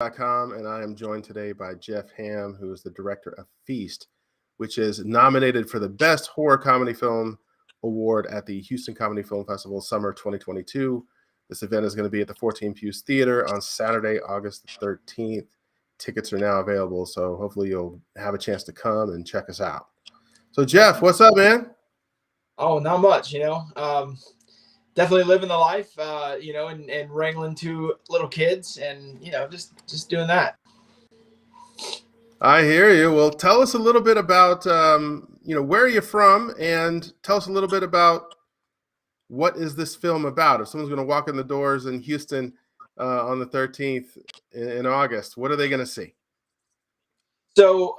filmmakers.com, and I am joined today by Jeff Hamm, who is the director of Feast, which is nominated for the Best Horror Comedy Film Award at the Houston Comedy Film Festival Summer 2022. This event is going to be at the 14 Pews Theater on Saturday, August 13th. Tickets are now available, so hopefully you'll have a chance to come and check us out. So, Jeff, what's up, man? Oh, not much, definitely living the life, and wrangling two little kids and, just doing that. I hear you. Well, tell us a little bit about, where are you from, and tell us a little bit about what is this film about? If someone's going to walk in the doors in Houston on the 13th in August, what are they going to see? So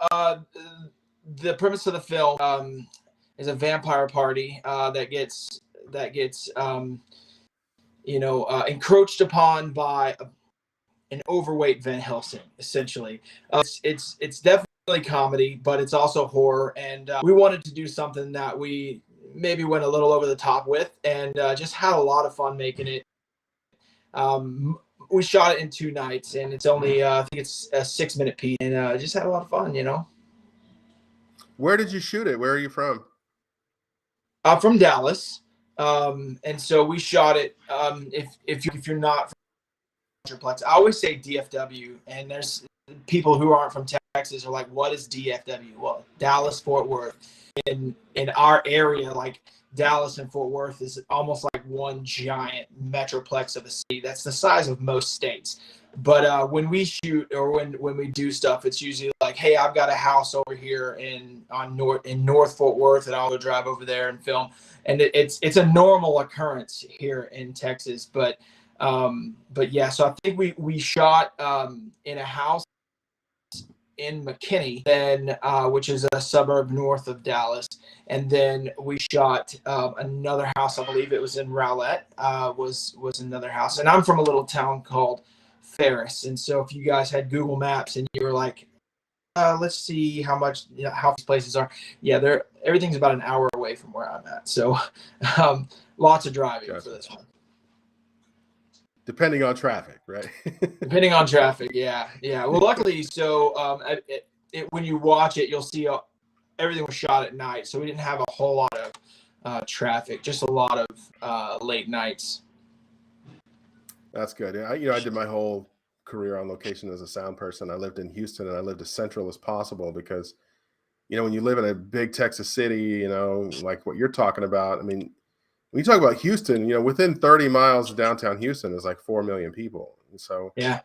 the premise of the film is a vampire party that gets encroached upon by an overweight Van Helsing, essentially. It's definitely comedy, but it's also horror, and we wanted to do something that we maybe went a little over the top with, and just had a lot of fun making it. We shot it in 2 nights, and it's only I think it's a 6-minute piece, and just had a lot of fun. Where did you shoot it? Where are you from? I'm from Dallas, and so we shot it. If you're not from Metroplex, I always say DFW, and there's people who aren't from Texas are like, "What is DFW?" Well, Dallas Fort Worth. In our area, like Dallas and Fort Worth is almost like one giant metroplex of a city. That's the size of most states. But when we shoot or when we do stuff, it's usually like, hey, I've got a house over here in North Fort Worth, and I'll go drive over there and film. And it's a normal occurrence here in Texas. But yeah, so I think we shot in a house in McKinney, then which is a suburb north of Dallas, and then we shot another house. I believe it was in Rowlett. Was another house, and I'm from a little town called Ferris. And so if you guys had Google Maps and you were like, let's see how these places are. Yeah, everything's about an hour away from where I'm at. So lots of driving for this one. Depending on traffic, right? Depending on traffic, yeah. Well, luckily, so when you watch it, you'll see everything was shot at night, so we didn't have a whole lot of traffic, just a lot of late nights. That's good. Yeah, I did my whole career on location as a sound person. I lived in Houston, and I lived as central as possible because, when you live in a big Texas city, like what you're talking about, I mean, when you talk about Houston, within 30 miles of downtown Houston is like 4 million people. And so, yeah,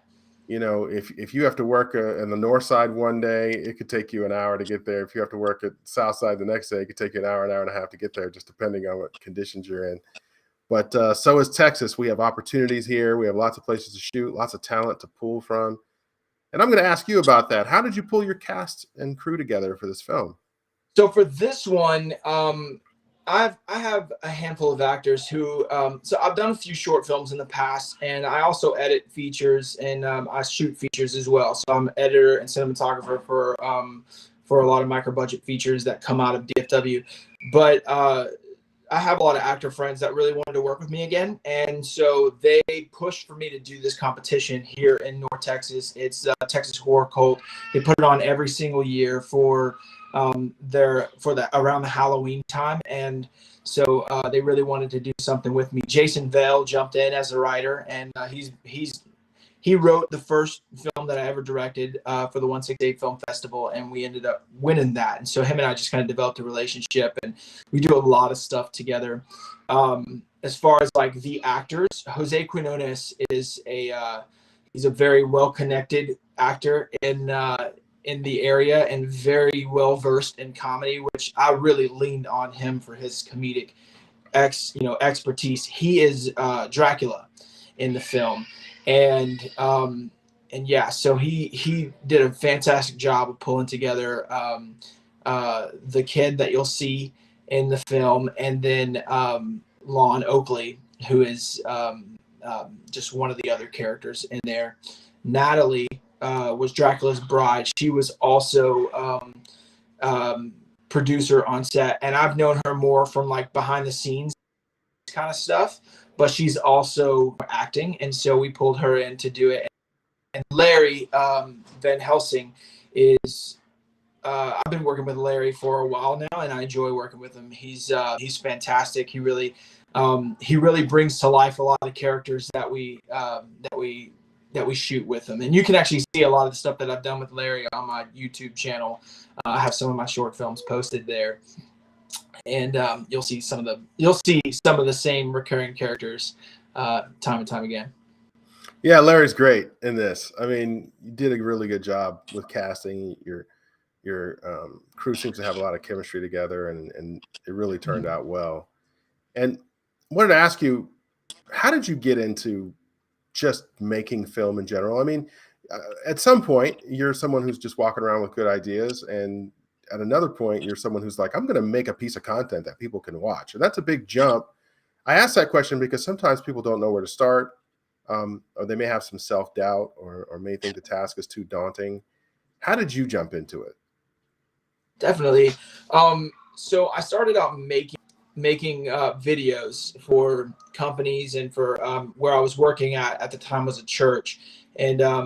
if you have to work in the north side one day, it could take you an hour to get there. If you have to work at south side the next day, it could take you an hour and a half to get there, just depending on what conditions you're in. But so is Texas. We have opportunities here. We have lots of places to shoot, lots of talent to pull from. And I'm going to ask you about that. How did you pull your cast and crew together for this film? So for this one, I have a handful of actors who, so I've done a few short films in the past, and I also edit features, and I shoot features as well. So I'm editor and cinematographer for a lot of micro budget features that come out of DFW. But I have a lot of actor friends that really wanted to work with me again, and so they pushed for me to do this competition here in North Texas. It's Texas Horror Cult. They put it on every single year for around the Halloween time, and so they really wanted to do something with me. Jason Vale jumped in as a writer, and he wrote the first film that I ever directed for the 168 Film Festival, and we ended up winning that. And so him and I just kind of developed a relationship, and we do a lot of stuff together. As far as like the actors, Jose Quinones is he's a very well-connected actor in the area and very well versed in comedy, which I really leaned on him for his comedic expertise. He is Dracula in the film, and yeah, so he did a fantastic job of pulling together the kid that you'll see in the film, and then Lon Oakley, who is just one of the other characters in there. Natalie was Dracula's bride. She was also producer on set, and I've known her more from like behind the scenes kind of stuff, but she's also acting, and so we pulled her in to do it. and Larry Van Helsing is. I've been working with Larry for a while now, and I enjoy working with him. He's fantastic. He really brings to life a lot of the characters that we shoot with him. And you can actually see a lot of the stuff that I've done with Larry on my YouTube channel. I have some of my short films posted there, and you'll see some of the same recurring characters time and time again. Yeah, Larry's great in this. I mean, you did a really good job with casting. Your crew seems to have a lot of chemistry together, and it really turned out well. And I wanted to ask you, how did you get into just making film in general? I mean, at some point, you're someone who's just walking around with good ideas, and at another point, you're someone who's like, I'm going to make a piece of content that people can watch. And that's a big jump. I asked that question because sometimes people don't know where to start, or they may have some self-doubt, or may think the task is too daunting. How did you jump into it? Definitely. So I started out making videos for companies, and for where I was working at the time was a church, and I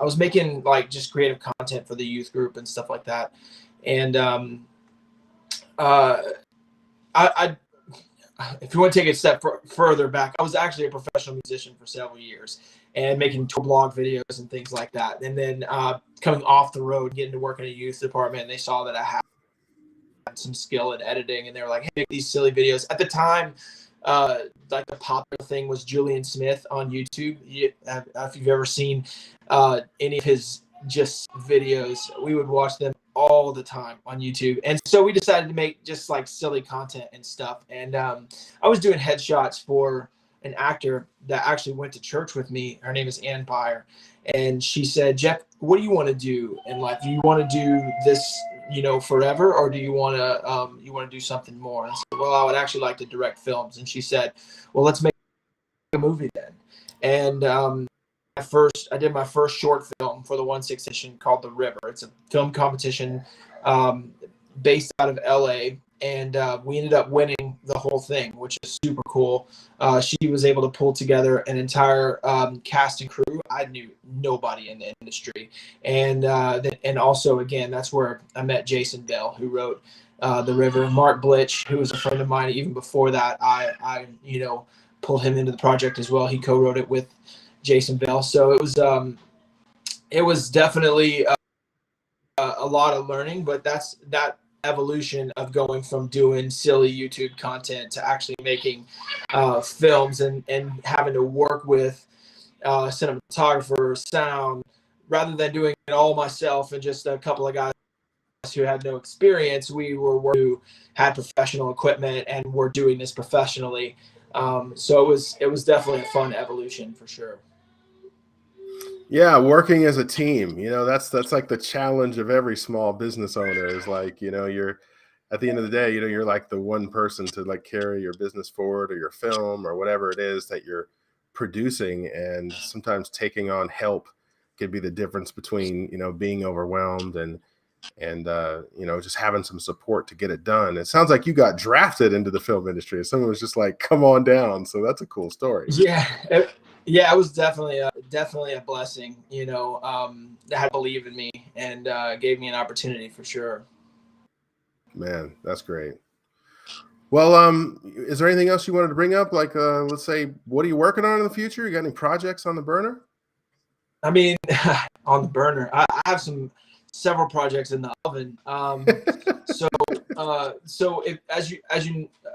was making like just creative content for the youth group and stuff like that. And I if you want to take it a step further back, I was actually a professional musician for several years, and making tour blog videos and things like that. And then coming off the road, getting to work in a youth department, and they saw that I had some skill in editing, and they were like, hey, make these silly videos. At the time, like the popular thing was Julian Smith on YouTube. If you've ever seen any of his just videos, we would watch them all the time on YouTube. And so we decided to make just like silly content and stuff. And I was doing headshots for an actor that actually went to church with me. Her name is Ann Byer. And she said, Jeff, what do you want to do in life? Do you want to do this, forever, or do you want to do something more? And I said, well, I would actually like to direct films. And she said, well, let's make a movie then. And I did my first short film for the 1/6 edition called The River. It's a film competition based out of LA. And we ended up winning the whole thing, which is super cool. She was able to pull together an entire cast and crew. I knew nobody in the industry. And also, again, that's where I met Jason Bell, who wrote The River. Mark Blitch, who was a friend of mine even before that, I pulled him into the project as well. He co-wrote it with Jason Bell. So it was definitely a lot of learning, but that evolution of going from doing silly YouTube content to actually making films and having to work with cinematographers, sound, rather than doing it all myself and just a couple of guys who had no experience. We who had professional equipment and were doing this professionally. So it was definitely a fun evolution for sure. Yeah, working as a team, that's like the challenge of every small business owner is like, you're at the end of the day, you're like the one person to like carry your business forward, or your film, or whatever it is that you're producing. And sometimes taking on help could be the difference between, being overwhelmed and just having some support to get it done. It sounds like you got drafted into the film industry. Someone was just like, come on down. So that's a cool story. Yeah, it was definitely a blessing, that had believed in me and gave me an opportunity for sure. Man, that's great. Well, is there anything else you wanted to bring up? Like, let's say, what are you working on in the future? You got any projects on the burner? I mean, on the burner, I have several projects in the oven.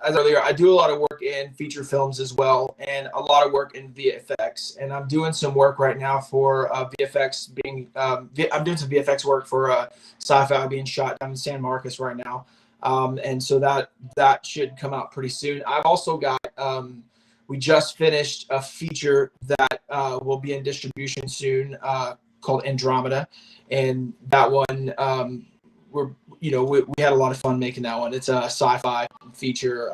As earlier, I do a lot of work in feature films as well, and a lot of work in VFX. And I'm doing some work right now for VFX I'm doing some VFX work for sci-fi being shot down in San Marcos right now. And so that should come out pretty soon. I've also got, we just finished a feature that will be in distribution soon called Andromeda. And that one, we had a lot of fun making that one. It's a sci-fi feature.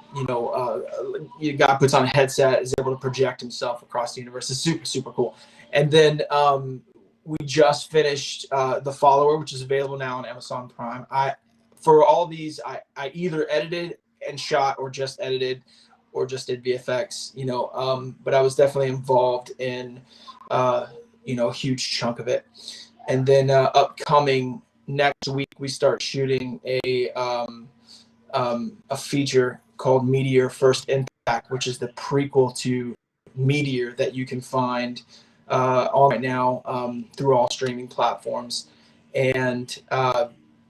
You guy puts on a headset, is able to project himself across the universe. It's super, super cool. And then we just finished The Follower, which is available now on Amazon Prime. For all these, I either edited and shot or just edited or just did VFX, you know, but I was definitely involved in, you know, a huge chunk of it. And then upcoming next week, we start shooting a feature called Meteor First Impact, which is the prequel to Meteor that you can find on right now through all streaming platforms. And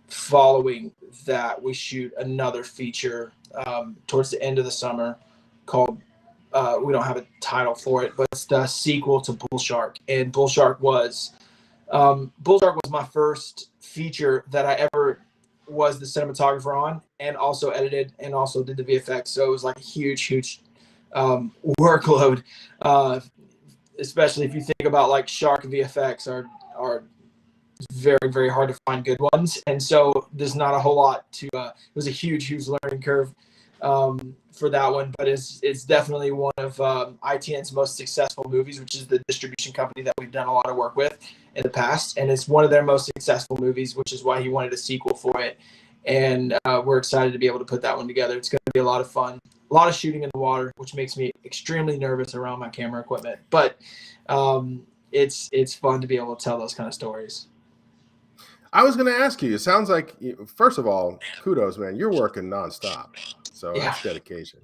following that, we shoot another feature towards the end of the summer called, we don't have a title for it, but it's the sequel to Bull Shark. And Bull Shark was my first feature that I ever was the cinematographer on, and also edited and also did the VFX. So it was like a huge workload, especially if you think about like shark VFX are very hard to find good ones, and so there's not a whole lot to. It was a huge learning curve for that one, but it's definitely one of ITN's most successful movies, which is the distribution company that we've done a lot of work with in the past, and it's one of their most successful movies, which is why he wanted a sequel for it. And we're excited to be able to put that one together. It's going to be a lot of fun, a lot of shooting in the water, which makes me extremely nervous around my camera equipment, but it's fun to be able to tell those kind of stories. I was going to ask you, it sounds like, first of all, kudos, man, you're working nonstop. So Yeah. that's dedication.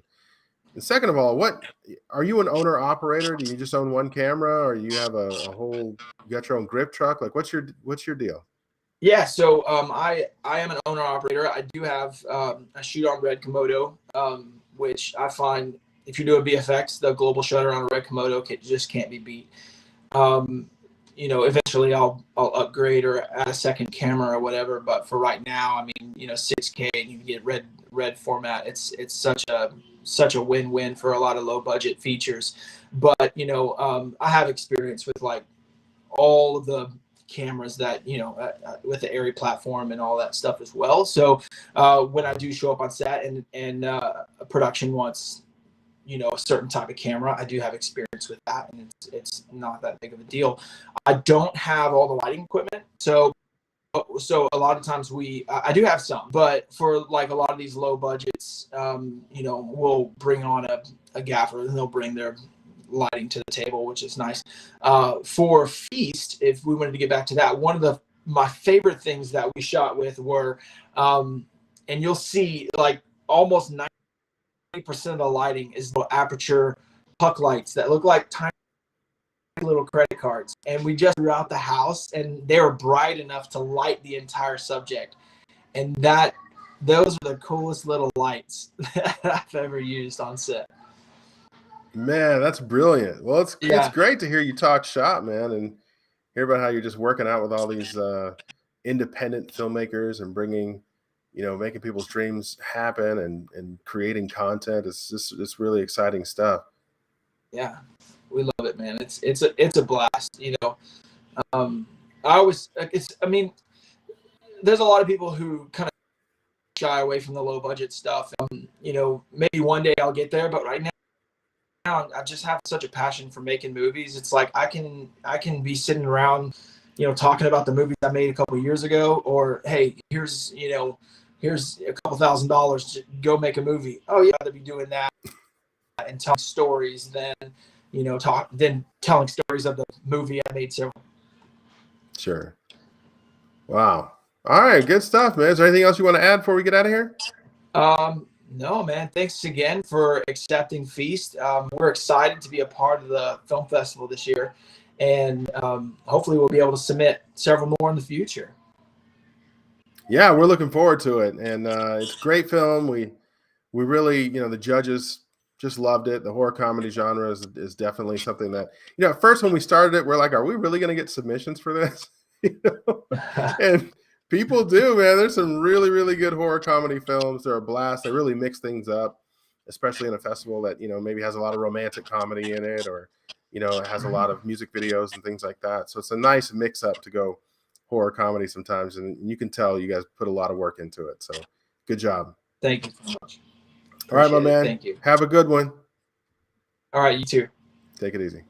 And second of all, what are you an owner operator? Do you just own one camera, or you have a whole, you got your own grip truck? Like what's your deal? Yeah, so I am an owner operator. I do have a shoot on red Komodo, which I find if you're doing VFX, the global shutter on a red Komodo just can't be beat. You know, eventually I'll upgrade or add a second camera or whatever, but for right now, I mean, you know, 6K and you can get red format. It's such a win-win for a lot of low budget features. But you know, I have experience with like all of the cameras that, you know, with the Airy platform and all that stuff as well. So when I do show up on set and a production wants, you know, a certain type of camera, I do have experience with that, and it's not that big of a deal. I don't have all the lighting equipment, so a lot of times I do have some, but for like a lot of these low budgets, you know, we'll bring on a gaffer and they'll bring their lighting to the table, which is nice. For Feast, if we wanted to get back to that, one of my favorite things that we shot with were, and you'll see like almost 90% of the lighting is the aperture puck lights that look like tiny little credit cards, and we just threw out the house, and they were bright enough to light the entire subject, and those are the coolest little lights that I've ever used on set. Man, that's brilliant. Well, it's Yeah. great to hear you talk shop, man, and hear about how you're just working out with all these independent filmmakers and bringing, you know, making people's dreams happen and creating content. It's really exciting stuff. Yeah, we love it, man. It's a blast, you know. I mean, there's a lot of people who kind of shy away from the low budget stuff. You know, maybe one day I'll get there, but right now I just have such a passion for making movies. It's like I can be sitting around, you know, talking about the movies I made a couple of years ago, or hey, here's a couple $1,000 to go make a movie. Oh yeah, I'd rather be doing that and telling stories than, you know, telling stories of the movie I made several. Sure. Wow. All right, good stuff, man. Is there anything else you want to add before we get out of here? No, man. Thanks again for accepting Feast. We're excited to be a part of the film festival this year, and hopefully we'll be able to submit several more in the future. Yeah, we're looking forward to it, and it's a great film. We really, you know, the judges just loved it. The horror comedy genre is definitely something that, you know, at first when we started it, we're like, are we really going to get submissions for this? You know? And people do, man. There's some really good horror comedy films. They're a blast. They really mix things up, especially in a festival that, you know, maybe has a lot of romantic comedy in it, or, you know, it has a lot of music videos and things like that. So it's a nice mix up to go horror comedy sometimes, and you can tell you guys put a lot of work into it. So good job. Thank you so much. All right, my man. Thank you. Have a good one. All right, you too. Take it easy.